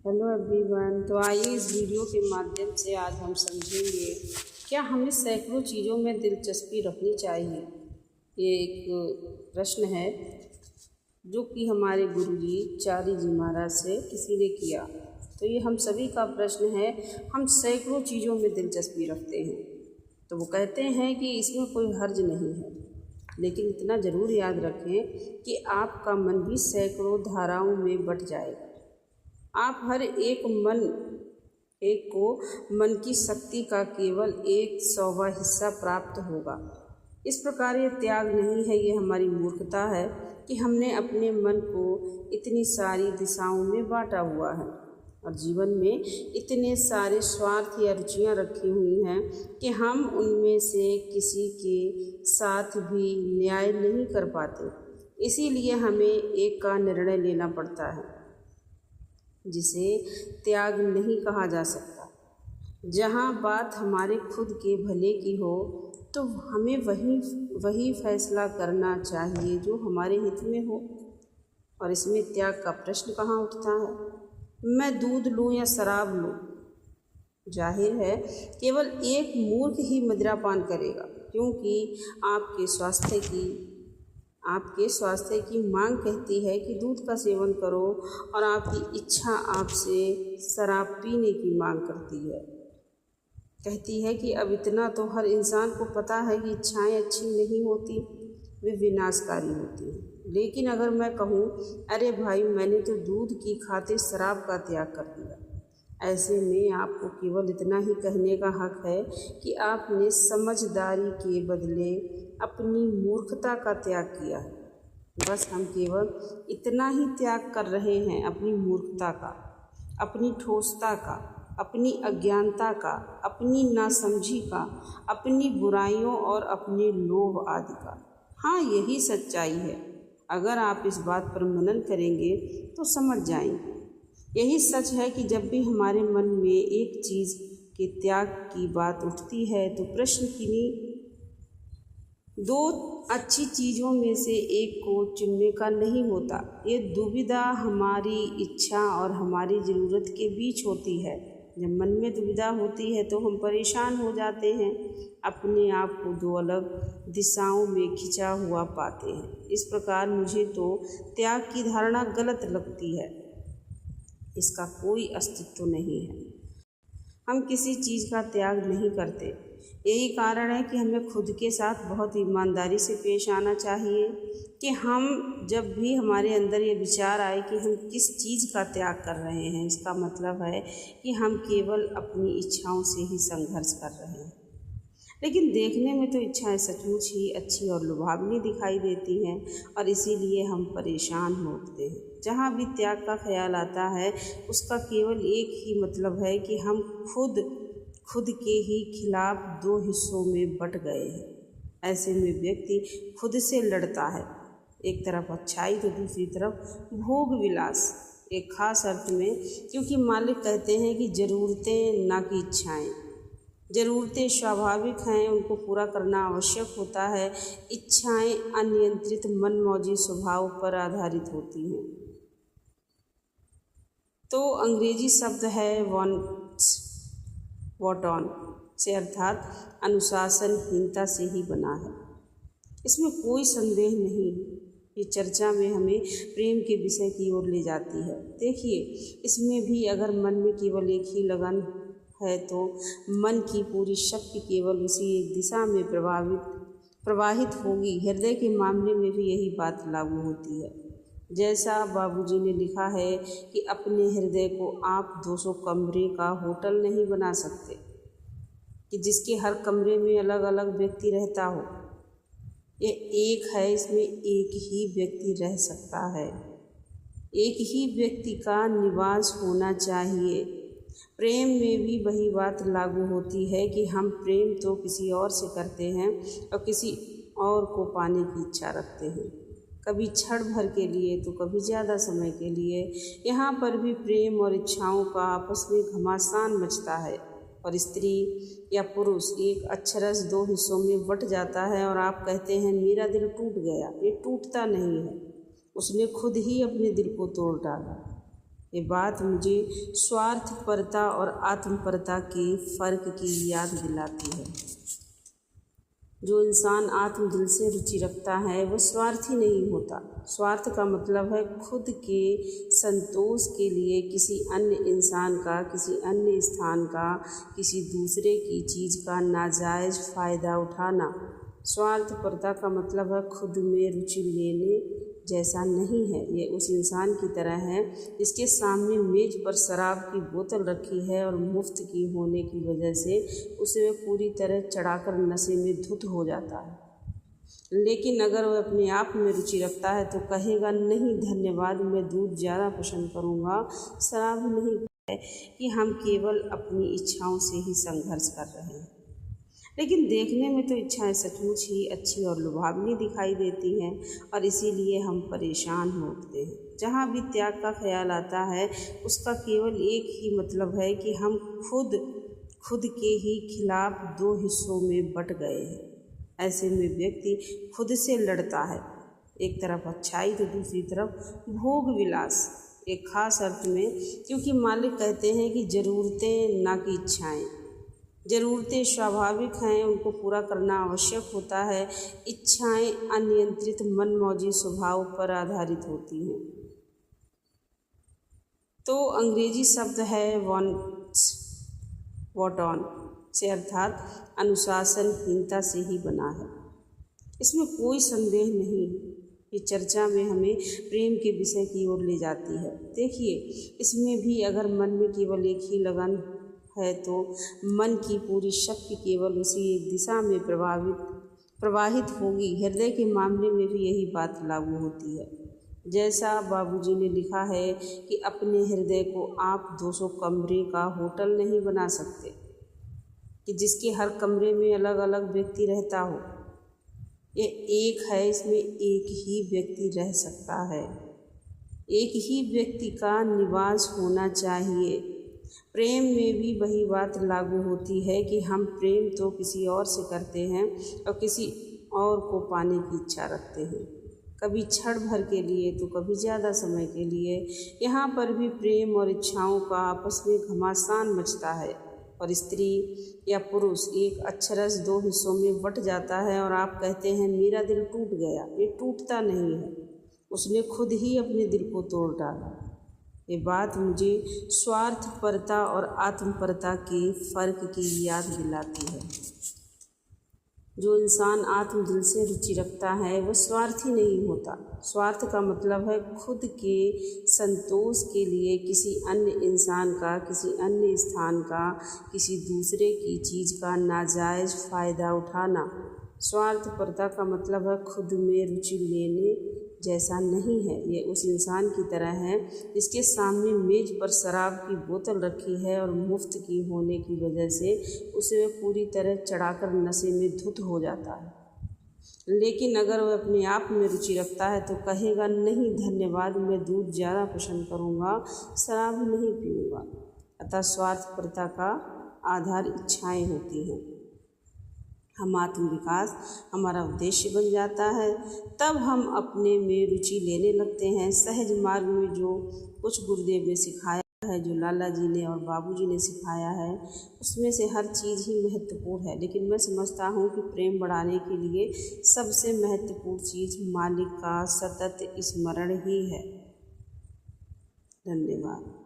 Hello everyone. तो आइए इस वीडियो के माध्यम से आज हम समझेंगे क्या हमें सैकड़ों चीज़ों में दिलचस्पी रखनी चाहिए। ये एक प्रश्न है जो कि हमारे गुरुजी चारी जी महाराज से किसी ने किया। तो ये हम सभी का प्रश्न है, हम सैकड़ों चीज़ों में दिलचस्पी रखते हैं। तो वो कहते हैं कि इसमें कोई हर्ज नहीं है, लेकिन इतना ज़रूर याद रखें कि आपका मन भी सैकड़ों धाराओं में बट जाएगा। आप हर एक को मन की शक्ति का केवल 100वां हिस्सा प्राप्त होगा। इस प्रकार ये त्याग नहीं है, ये हमारी मूर्खता है कि हमने अपने मन को इतनी सारी दिशाओं में बांटा हुआ है और जीवन में इतने सारे स्वार्थ या रुचियाँ रखी हुई हैं कि हम उनमें से किसी के साथ भी न्याय नहीं कर पाते। इसीलिए हमें एक का निर्णय लेना पड़ता है जिसे त्याग नहीं कहा जा सकता। जहाँ बात हमारे खुद के भले की हो तो हमें वही फैसला करना चाहिए जो हमारे हित में हो, और इसमें त्याग का प्रश्न कहाँ उठता है। मैं दूध लूँ या शराब लूँ? जाहिर है केवल एक मूर्ख ही मदिरापान करेगा, क्योंकि आपके स्वास्थ्य की मांग कहती है कि दूध का सेवन करो और आपकी इच्छा आपसे शराब पीने की मांग करती है। कहती है कि अब इतना तो हर इंसान को पता है कि इच्छाएं अच्छी नहीं होती, वे विनाशकारी होती हैं। लेकिन अगर मैं कहूँ, अरे भाई मैंने तो दूध की खातिर शराब का त्याग कर दिया, ऐसे में आपको केवल इतना ही कहने का हक है कि आपने समझदारी के बदले अपनी मूर्खता का त्याग किया है। बस हम केवल इतना ही त्याग कर रहे हैं, अपनी मूर्खता का, अपनी ठोसता का, अपनी अज्ञानता का, अपनी नासमझी का, अपनी बुराइयों और अपने लोभ आदि का। हाँ, यही सच्चाई है। अगर आप इस बात पर मनन करेंगे तो समझ जाएंगे। यही सच है कि जब भी हमारे मन में एक चीज़ के त्याग की बात उठती है तो प्रश्न किन्हीं दो अच्छी चीज़ों में से एक को चुनने का नहीं होता। ये दुविधा हमारी इच्छा और हमारी ज़रूरत के बीच होती है। जब मन में दुविधा होती है तो हम परेशान हो जाते हैं, अपने आप को दो अलग दिशाओं में खिंचा हुआ पाते हैं। इस प्रकार मुझे तो त्याग की धारणा गलत लगती है, इसका कोई अस्तित्व नहीं है। हम किसी चीज़ का त्याग नहीं करते। यही कारण है कि हमें खुद के साथ बहुत ईमानदारी से पेश आना चाहिए कि हम जब भी हमारे अंदर ये विचार आए कि हम किस चीज़ का त्याग कर रहे हैं, इसका मतलब है कि हम केवल अपनी इच्छाओं से ही संघर्ष कर रहे हैं। लेकिन देखने में तो इच्छाएं सचमुच ही अच्छी और लुभावनी दिखाई देती हैं और इसीलिए हम परेशान हो उठते हैं। जहाँ भी त्याग का ख्याल आता है उसका केवल एक ही मतलब है कि हम खुद के ही खिलाफ दो हिस्सों में बट गए हैं। ऐसे में व्यक्ति खुद से लड़ता है, एक तरफ अच्छाई तो दूसरी तरफ भोग विलास, एक खास अर्थ में, क्योंकि मालिक कहते हैं कि ज़रूरतें ना कि इच्छाएं। ज़रूरतें स्वाभाविक हैं, उनको पूरा करना आवश्यक होता है। इच्छाएं अनियंत्रित मनमौजी स्वभाव पर आधारित होती हैं। तो अंग्रेजी शब्द है वॉट ऑन से, अर्थात अनुशासनहीनता से ही बना है। इसमें कोई संदेह नहीं। ये चर्चा में हमें प्रेम के विषय की ओर ले जाती है। देखिए, इसमें भी अगर मन में केवल एक ही लगन है तो मन की पूरी शक्ति केवल उसी एक दिशा में प्रवाहित होगी। हृदय के मामले में भी यही बात लागू होती है। जैसा बाबूजी ने लिखा है कि अपने हृदय को आप 200 कमरे का होटल नहीं बना सकते कि जिसके हर कमरे में अलग अलग व्यक्ति रहता हो। ये एक है, इसमें एक ही व्यक्ति रह सकता है, एक ही व्यक्ति का निवास होना चाहिए। प्रेम में भी वही बात लागू होती है कि हम प्रेम तो किसी और से करते हैं और किसी और को पाने की इच्छा रखते हैं, कभी क्षण भर के लिए तो कभी ज़्यादा समय के लिए। यहाँ पर भी प्रेम और इच्छाओं का आपस में घमासान मचता है और स्त्री या पुरुष एक अक्षरशः दो हिस्सों में बट जाता है और आप कहते हैं मेरा दिल टूट गया। ये टूटता नहीं है, उसने खुद ही अपने दिल को तोड़ डाला। ये बात मुझे स्वार्थपरता और आत्मपरता के फ़र्क की याद दिलाती है। जो इंसान आत्म दिल से रुचि रखता है वह स्वार्थी नहीं होता। स्वार्थ का मतलब है खुद के संतोष के लिए किसी अन्य इंसान का, किसी अन्य स्थान का, किसी दूसरे की चीज़ का नाजायज़ फ़ायदा उठाना। स्वार्थपरता का मतलब है खुद में रुचि लेने जैसा नहीं है। ये उस इंसान की तरह है जिसके सामने मेज पर शराब की बोतल रखी है और मुफ्त की होने की वजह से उसे वह पूरी तरह चढ़ाकर नशे में धुत हो जाता है। लेकिन अगर वह अपने आप में रुचि रखता है तो कहेगा नहीं धन्यवाद, मैं दूध ज़्यादा पसंद करूँगा, शराब नहीं। है कि हम केवल अपनी इच्छाओं से ही संघर्ष कर रहे हैं, लेकिन देखने में तो इच्छाएं सचमुच ही अच्छी और लुभावनी दिखाई देती हैं और इसीलिए हम परेशान हो उठते हैं। जहाँ भी त्याग का ख्याल आता है उसका केवल एक ही मतलब है कि हम खुद के ही खिलाफ दो हिस्सों में बट गए हैं। ऐसे में व्यक्ति खुद से लड़ता है, एक तरफ अच्छाई तो दूसरी तरफ भोग विलास। एक खास अर्थ में, क्योंकि मालिक कहते हैं कि ज़रूरतें ना कि इच्छाएँ। ज़रूरतें स्वाभाविक हैं, उनको पूरा करना आवश्यक होता है। इच्छाएं अनियंत्रित मनमौजी स्वभाव पर आधारित होती हैं। तो अंग्रेजी शब्द है वॉन्ट्स, वॉट ऑन से, अर्थात अनुशासनहीनता से ही बना है। इसमें कोई संदेह नहीं। ये चर्चा में हमें प्रेम के विषय की ओर ले जाती है। देखिए, इसमें भी अगर मन में केवल एक ही लगन है तो मन की पूरी शक्ति केवल उसी एक दिशा में प्रवाहित होगी। हृदय के मामले में भी यही बात लागू होती है। जैसा बाबूजी ने लिखा है कि अपने हृदय को आप 200 कमरे का होटल नहीं बना सकते कि जिसके हर कमरे में अलग अलग व्यक्ति रहता हो। ये एक है, इसमें एक ही व्यक्ति रह सकता है, एक ही व्यक्ति का निवास होना चाहिए। प्रेम में भी वही बात लागू होती है कि हम प्रेम तो किसी और से करते हैं और किसी और को पाने की इच्छा रखते हैं, कभी क्षण भर के लिए तो कभी ज़्यादा समय के लिए। यहाँ पर भी प्रेम और इच्छाओं का आपस में घमासान मचता है और स्त्री या पुरुष एक अक्षरश दो हिस्सों में बट जाता है और आप कहते हैं मेरा दिल टूट गया। ये टूटता नहीं है, उसने खुद ही अपने दिल को तोड़ डाला। ये बात मुझे स्वार्थपरता और आत्मपरता के फ़र्क की याद दिलाती है। जो इंसान आत्म दिल से रुचि रखता है वह स्वार्थी नहीं होता। स्वार्थ का मतलब है खुद के संतोष के लिए किसी अन्य इंसान का, किसी अन्य स्थान का, किसी दूसरे की चीज़ का नाजायज़ फ़ायदा उठाना। स्वार्थपरता का मतलब है खुद में रुचि लेने जैसा नहीं है। ये उस इंसान की तरह है जिसके सामने मेज पर शराब की बोतल रखी है और मुफ्त की होने की वजह से उसे वह पूरी तरह चढ़ाकर नशे में धुत हो जाता है। लेकिन अगर वह अपने आप में रुचि रखता है तो कहेगा नहीं धन्यवाद, मैं दूध ज़्यादा पसंद करूँगा, शराब नहीं पीऊँगा। अतः स्वार्थपरता का आधार इच्छाएँ होती हैं। हम आत्मविकास हमारा उद्देश्य बन जाता है, तब हम अपने में रुचि लेने लगते हैं। सहज मार्ग में जो कुछ गुरुदेव ने सिखाया है, जो लाला जी ने और बाबूजी ने सिखाया है, उसमें से हर चीज़ ही महत्वपूर्ण है। लेकिन मैं समझता हूँ कि प्रेम बढ़ाने के लिए सबसे महत्वपूर्ण चीज़ मालिक का सतत स्मरण ही है। धन्यवाद।